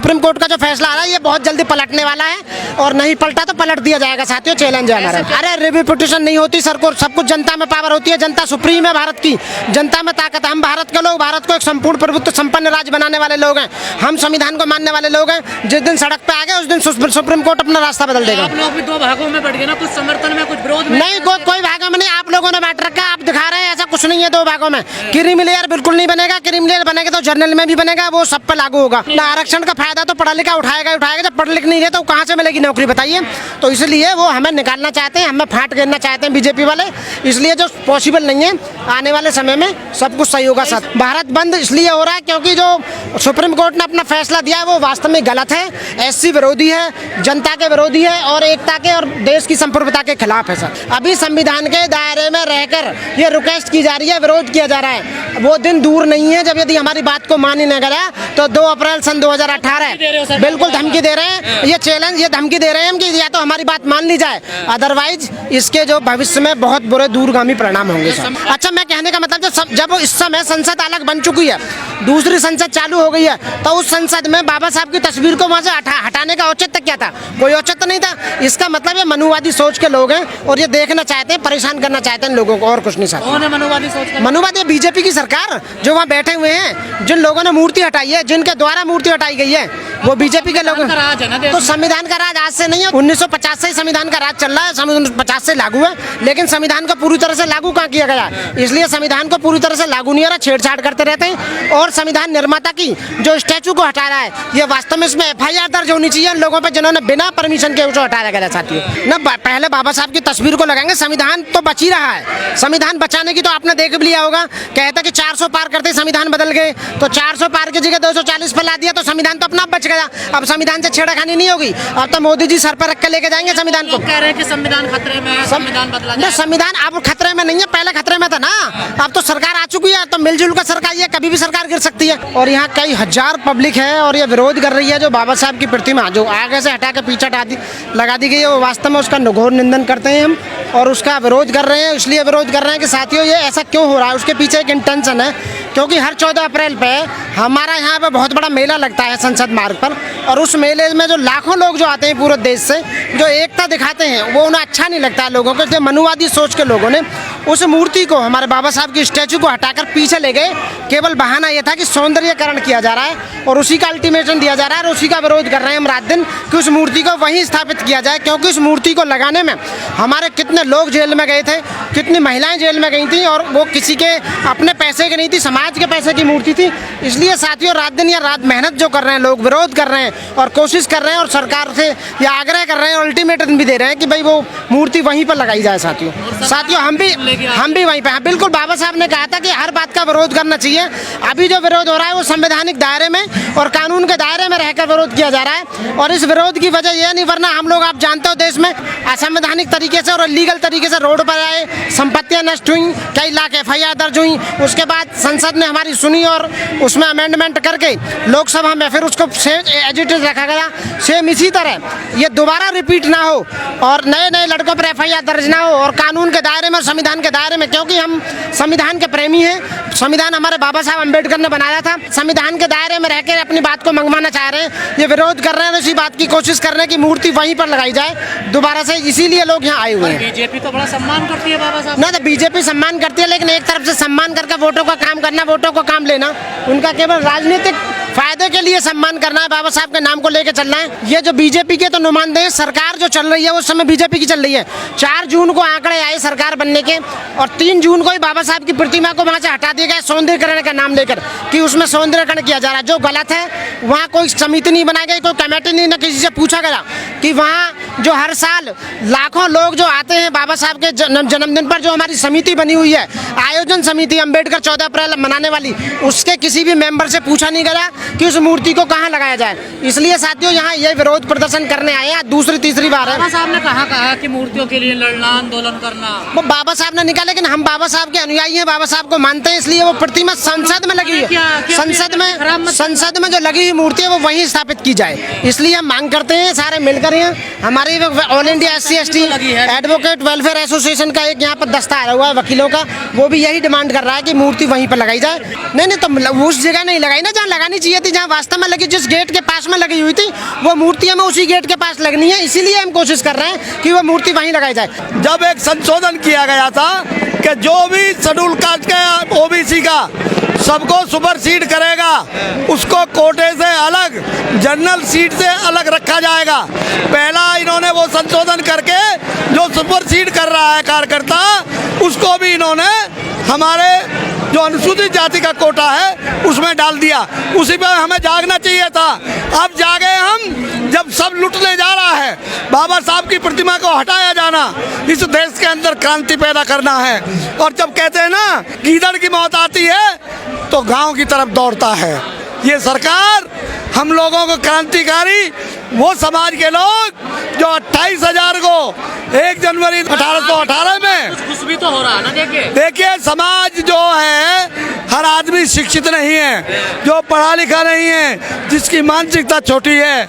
Supreme court का जो फैसला आ रहा है ये बहुत जल्दी पलटने वाला है और नहीं पलटा तो पलट दिया जाएगा साथियों, चैलेंज है हमारा। अरे रिव्यू पिटीशन नहीं होती सर को, सब कुछ जनता में पावर होती है, जनता सुप्रीम है भारत की, जनता में ताकत है। हम भारत के लोग भारत को एक संपूर्ण प्रभुत्व संपन्न राज्य बनाने वाले लोग हैं, हम संविधान को मानने वाले लोग हैं। जिस दिन सड़क पे आ गए उस दिन सुप्रीम कोर्ट अपना रास्ता बदल देगा। आप लोग भी दो भागों में बढ़ गए ना, कुछ समर्थन में कुछ विरोध में। नहीं कोई भागों में नहीं, आप लोगों ने बांट रखा, आप दिखा रहे हैं ऐसा कुछ नहीं है दो भागों में। क्रीमी लेयर बिल्कुल नहीं बनेगा, क्रीमी लेयर बनेगा तो जर्नल में भी बनेगा, वो सब पे लागू होगा ना। आरक्षण का फायदा तो पढ़ा लिखा उठाएगा ही उठाएगा, जब पढ़ लिख नहीं रहे तो कहाँ से मिलेगी नौकरी बताइए। तो इसलिए वो हमें निकालना चाहते हैं, हमें फाट गिरना चाहते हैं बीजेपी वाले, इसलिए जो पॉसिबल नहीं है। आने वाले समय में सब कुछ सही होगा सर। भारत बंद इसलिए हो रहा है क्योंकि जो सुप्रीम कोर्ट ने अपना फैसला दिया है वो वास्तव में गलत है, एससी विरोधी है, जनता के विरोधी है और एकता के और देश की संप्रभुता के खिलाफ है सर। अभी संविधान के दायरे में रहकर ये रिक्वेस्ट की जा रही है, विरोध किया जा रहा है। वो दिन दूर नहीं है जब यदि हमारी बात को मान ही न गया तो 2 अप्रैल सन 2018 बिल्कुल धमकी दे रहे हैं, ये चैलेंज, ये धमकी दे रहे हैं कि या तो हमारी बात मान ली जाए, अदरवाइज इसके जो भविष्य में बहुत बुरे दूरगामी परिणाम होंगे सर। अच्छा, मैं कहने का मतलब जब इस समय संसद अलग बन चुकी है, दूसरी संसद चालू हो गई है, तो उस संसद में बाबा साहब की तस्वीर को वहां से हटाने का औचित्य क्या था? कोई औचित्य नहीं था। इसका मतलब ये मनुवादी सोच के लोग हैं और ये देखना चाहते हैं, परेशान करना चाहते हैं लोगों को, और कुछ नहीं सर। कौन है मनुवादी सोच? मनुवादी बीजेपी की सरकार जो वहाँ बैठे हुए हैं, जिन लोगों ने मूर्ति हटाई है, जिनके द्वारा मूर्ति हटाई गई है, वो बीजेपी के लोग। तो संविधान का राज आज से नहीं है, 1950 से ही संविधान का राज चल रहा है, 1950 से लागू है, लेकिन संविधान को पूरी तरह से लागू कहाँ किया गया? इसलिए संविधान को पूरी तरह से लागू नहीं हो रहा, छेड़छाड़ करते रहते हैं। और संविधान निर्माता की जो स्टैचू को हटा रहा है, ये वास्तव में इसमें FIR दर्ज होनी चाहिए उन लोगों पर जिन्होंने बिना परमिशन के उसको हटाया गया साथियों। न पहले बाबा साहब की तस्वीर को लगाएंगे, संविधान तो बच ही रहा है। संविधान बचाने की तो आपने देख भी लिया होगा, कहता कि 400 पार करते संविधान बदल गए, तो 400 पार की जगह 240 पर ला दिया तो संविधान तो अपना बच गया। अब संविधान से छेड़खानी नहीं होगी, अब तो मोदी जी सर पर रख के लेके जाएंगे संविधान को। कह रहे हैं कि संविधान खतरे में है, संविधान बदला जाए। संविधान अब खतरे में नहीं है, पहले खतरे में था ना, अब तो सरकार आ चुकी है, तो मिलजुल कर सरकार, ये कभी भी सरकार गिर सकती है। और यहाँ कई हजार पब्लिक है और ये विरोध कर रही है जो बाबा साहब की प्रतिमा जो आगे से हटा के पीछे लगा दी गई है, वो वास्तव में उसका घोर निंदन करते हैं हम और उसका विरोध कर रहे हैं। इसलिए विरोध कर रहे हैं कि साथियों ये ऐसा क्यों हो रहा है, उसके पीछे एक इंटेंशन है, क्योंकि हर 14 अप्रैल पे हमारा यहाँ पे बहुत बड़ा मेला लगता है संसद मार्ग पर, और उस मेले में जो लाखों लोग जो आते हैं पूरे देश से, जो एकता दिखाते हैं, वो उन्हें अच्छा नहीं लगता है लोगों को। इसलिए मनुवादी सोच के लोगों ने उस मूर्ति को, हमारे बाबा साहब की स्टैचू को हटाकर पीछे ले गए। केवल बहाना यह था कि सौंदर्यकरण किया जा रहा है और उसी का अल्टीमेटम दिया जा रहा है और उसी का विरोध कर रहे हैं हम रात दिन कि उस मूर्ति को वहीं स्थापित किया जाए, क्योंकि उस मूर्ति को लगाने में हमारे कितने लोग जेल में गए थे, कितनी महिलाएं जेल में गई थी, और वो किसी के अपने पैसे की नहीं थी, समाज के पैसे की मूर्ति थी। इसलिए साथियों रात दिन या रात मेहनत जो कर रहे हैं लोग, विरोध कर रहे हैं और कोशिश कर रहे हैं और सरकार से या आग्रह कर रहे हैं और अल्टीमेटम भी दे रहे हैं कि भाई वो मूर्ति वहीं पर लगाई जाए। साथियों हम भी वहीं पे हैं। बिल्कुल बाबा साहब ने कहा था कि हर बात का विरोध करना चाहिए। अभी जो विरोध हो रहा है वो संवैधानिक दायरे में और कानून के दायरे में रहकर विरोध किया जा रहा है, और इस विरोध की वजह यह नहीं, वरना हम लोग, आप जानते हो, देश में असंवैधानिक तरीके से और लीगल तरीके से रोड पर आए, संपत्तियां नष्ट हुई, कई लाख FIR दर्ज हुई। उसके बाद संसद ने हमारी सुनी और उसमें अमेंडमेंट करके लोकसभा में फिर उसको एजिटेड रखा गया। सेम इसी तरह ये दोबारा रिपीट ना हो और नए नए लड़कों पर FIR दर्ज ना हो, और कानून के दायरे में और संविधान के दायरे में, क्योंकि हम संविधान के प्रेमी हैं। संविधान हमारे बाबा साहब अम्बेडकर ने बनाया था, संविधान के दायरे में रहकर अपनी बात को मंगवाना चाह रहे हैं, ये विरोध कर रहे हैं, इसी बात की कोशिश कर रहे हैं कि मूर्ति वहीं पर लगाई जाए दोबारा से, इसीलिए लोग यहाँ आए हुए हैं। बीजेपी तो बड़ा सम्मान करती है बाबा साहब। ना तो बीजेपी सम्मान करती है, लेकिन एक तरफ से सम्मान करके वोटों का काम करना, वोटों को काम लेना, उनका केवल राजनीतिक फायदे के लिए सम्मान करना है, बाबा साहब के नाम को लेकर चलना है। ये जो बीजेपी के तो नुमाइंदे हैं, सरकार जो चल रही है उस समय बीजेपी की चल रही है। 4 जून को आंकड़े आए सरकार बनने के, और 3 जून को ही बाबा साहब की प्रतिमा को वहाँ से हटा दिया गया सौंदर्यकरण का नाम लेकर कि उसमें सौंदर्यकरण किया जा रहा है, जो गलत है। वहाँ कोई समिति नहीं बनाई गई, कोई कमेटी नहीं, न किसी से पूछा गया कि वहाँ जो हर साल लाखों लोग जो आते हैं बाबा साहब के जन्मदिन पर, जो हमारी समिति बनी हुई है, आयोजन समिति अम्बेडकर 14 अप्रैल मनाने वाली, उसके किसी भी मेंबर से पूछा नहीं गया कि उस मूर्ति को कहाँ लगाया जाए। इसलिए साथियों यहाँ ये विरोध प्रदर्शन करने आए हैं, दूसरी तीसरी बार है। बाबा साहब ने कहा कि मूर्तियों के लिए लड़ना, आंदोलन करना, वो बाबा साहब ने निकाला, लेकिन हम बाबा साहब के अनुयायी हैं, बाबा साहब को मानते हैं, इसलिए वो प्रतिमा संसद में लगी है, संसद में जो लगी हुई मूर्ति है वो वहीं स्थापित की जाए। इसलिए हम मांग करते हैं सारे मिलकर, हमारे all India SC/ST advocate welfare association का एक यहाँ पर दस्ता आया हुआ है वकीलों का, वो भी यही डिमांड कर रहा है कि मूर्ति वहीं पर लगाई जाए। नहीं तो उस जगह नहीं लगाई ना जहाँ लगानी चाहिए। ये थी जहाँ वास्तव में लगी, जिस गेट के पास में लगी हुई थी वो मूर्ति हमें उसी गेट के पास लगनी है। इसीलिए हम कोशिश कर रहे हैं कि वो मूर्ति वहीं लगाई जाए। जब एक संशोधन किया गया था कि जो भी शेड्यूल कास्ट का ओबीसी का सबको सुपरसीड करेगा, उसको कोटे से अलग, जनरल सीट से अलग रखा जाएगा। पहला इन्होंने वो संशोधन करके जो सुपरसीड कर रहा है कार्यकर्ता, उसको भी इन्होंने हमारे जो अनुसूचित जाति का कोटा है उसमें डाल दिया। उसी पर हमें जागना चाहिए था। अब जागे हम जब सब लुटने जा रहा है। बाबा साहब की प्रतिमा को हटाया जाना, इस देश के अंदर क्रांति पैदा करना है। और जब कहते हैं ना गीदड़ की मौत आती है तो गांव की तरफ दौड़ता है। ये सरकार हम लोगों को क्रांतिकारी, वो समाज के लोग जो 28,000 को 1 जनवरी 1818 में, कुछ भी तो हो रहा है ना। देखिए समाज जो है, हर आदमी शिक्षित नहीं है, जो पढ़ा लिखा नहीं है, जिसकी मानसिकता छोटी है,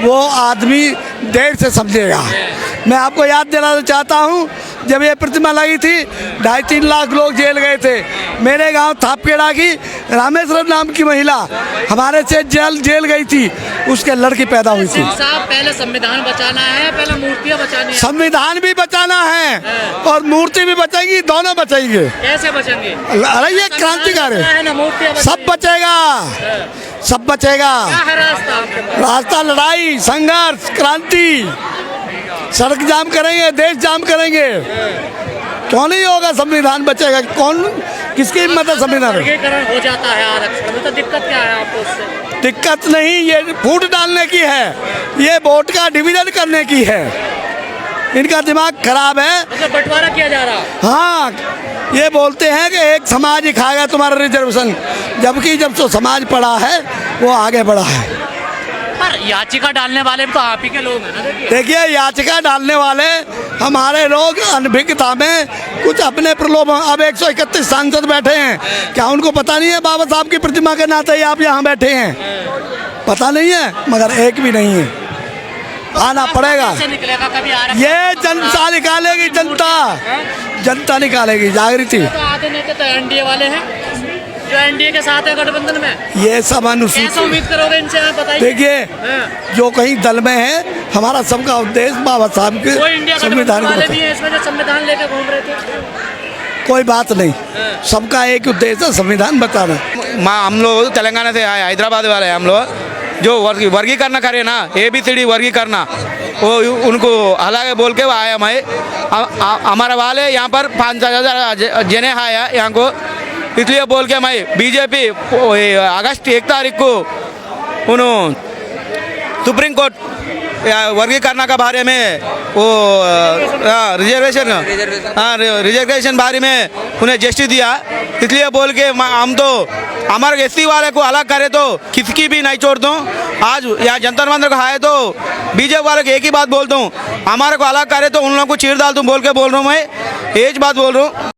वो आदमी देर से समझेगा। मैं आपको याद दिलाना चाहता हूँ, जब ये प्रतिमा लगी थी 2.5-3 लाख लोग जेल गए थे। मेरे गांव थापकेड़ा की रामेश्वरम नाम की महिला हमारे से जेल गई थी, उसके लड़की पैदा हुई थी। साहब पहले संविधान बचाना है, पहले मूर्तियाँ बचानी है। संविधान भी बचाना है और मूर्ति भी बचेगी, दोनों बचेंगे। कैसे बचेंगे? अरे ये क्रांतिकारी सब बचेगा, सब बचेगा। क्या है रास्ता आपके पास? रास्ता लड़ाई, संघर्ष, क्रांति। सड़क जाम करेंगे, देश जाम करेंगे, क्यों नहीं होगा? संविधान बचेगा। कौन किसकी हिम्मत है संविधान? वर्गीकरण हो जाता है आरक्षण में, तो दिक्कत क्या है आपको उससे? दिक्कत नहीं, ये फूट डालने की है, ये वोट का डिवीजन करने की है। इनका दिमाग खराब है। मतलब बंटवारा किया जा रहा है। हाँ, ये बोलते हैं कि एक समाज ही खाएगा तुम्हारा रिजर्वेशन, जबकि जब तो समाज पड़ा है वो आगे बढ़ा है। पर याचिका डालने वाले भी तो आप ही के लोग हैं ना। देखिए याचिका डालने वाले हमारे लोग अनभिज्ञता में कुछ अपने प्रलोभन। अब 131 सांसद बैठे हैं, क्या उनको पता नहीं है बाबा साहब की प्रतिमा के नाते आप यहाँ बैठे हैं? पता नहीं है, मगर एक भी नहीं है। आना पड़ेगा। निकलेगा कभी ये जनता निकालेगी, जनता निकालेगी। जागृति तो आधे नेता तो एनडीए वाले हैं, जो एनडीए के साथ है गठबंधन में। ये सब कैसे अनुसूचित, उम्मीद करोगे इनसे, आप बताइए। देखिए जो कहीं दल में है, हमारा सबका उद्देश्य बाबा साहब के संविधान वाले को, भी हैं इसमें जो संविधान लेके घूम रहे थे। कोई बात नहीं, सबका एक उद्देश्य है, संविधान बताना। हम लोग तेलंगाना से आए, हैदराबाद वाले हैं हम लोग। जो वर्गीकरण करे ना, ABCD वर्गीकरण, वो उनको अलग बोल के आया। मैं हमारे वाले यहाँ पर 5,000 जने आया यहाँ को, इसलिए बोल के मैं बीजेपी अगस्त 1 तारीख को उन्होंने सुप्रीम कोर्ट वर्गीकरण का बारे में वो रिजर्वेशन बारे में उन्हें जस्टिस दिया। इसलिए बोल के हम तो हमारे SC वाले को अलग करे तो किसकी भी नहीं छोड़ दूँ। आज यहाँ जंतर मंतर को आए तो बीजेपी वाले को एक ही बात बोलता हूँ, हमारे को अलग करे तो उन लोगों को चीर डाल दूँ बोल के बोल रहा हूँ। मैं एक बात बोल रहा हूँ।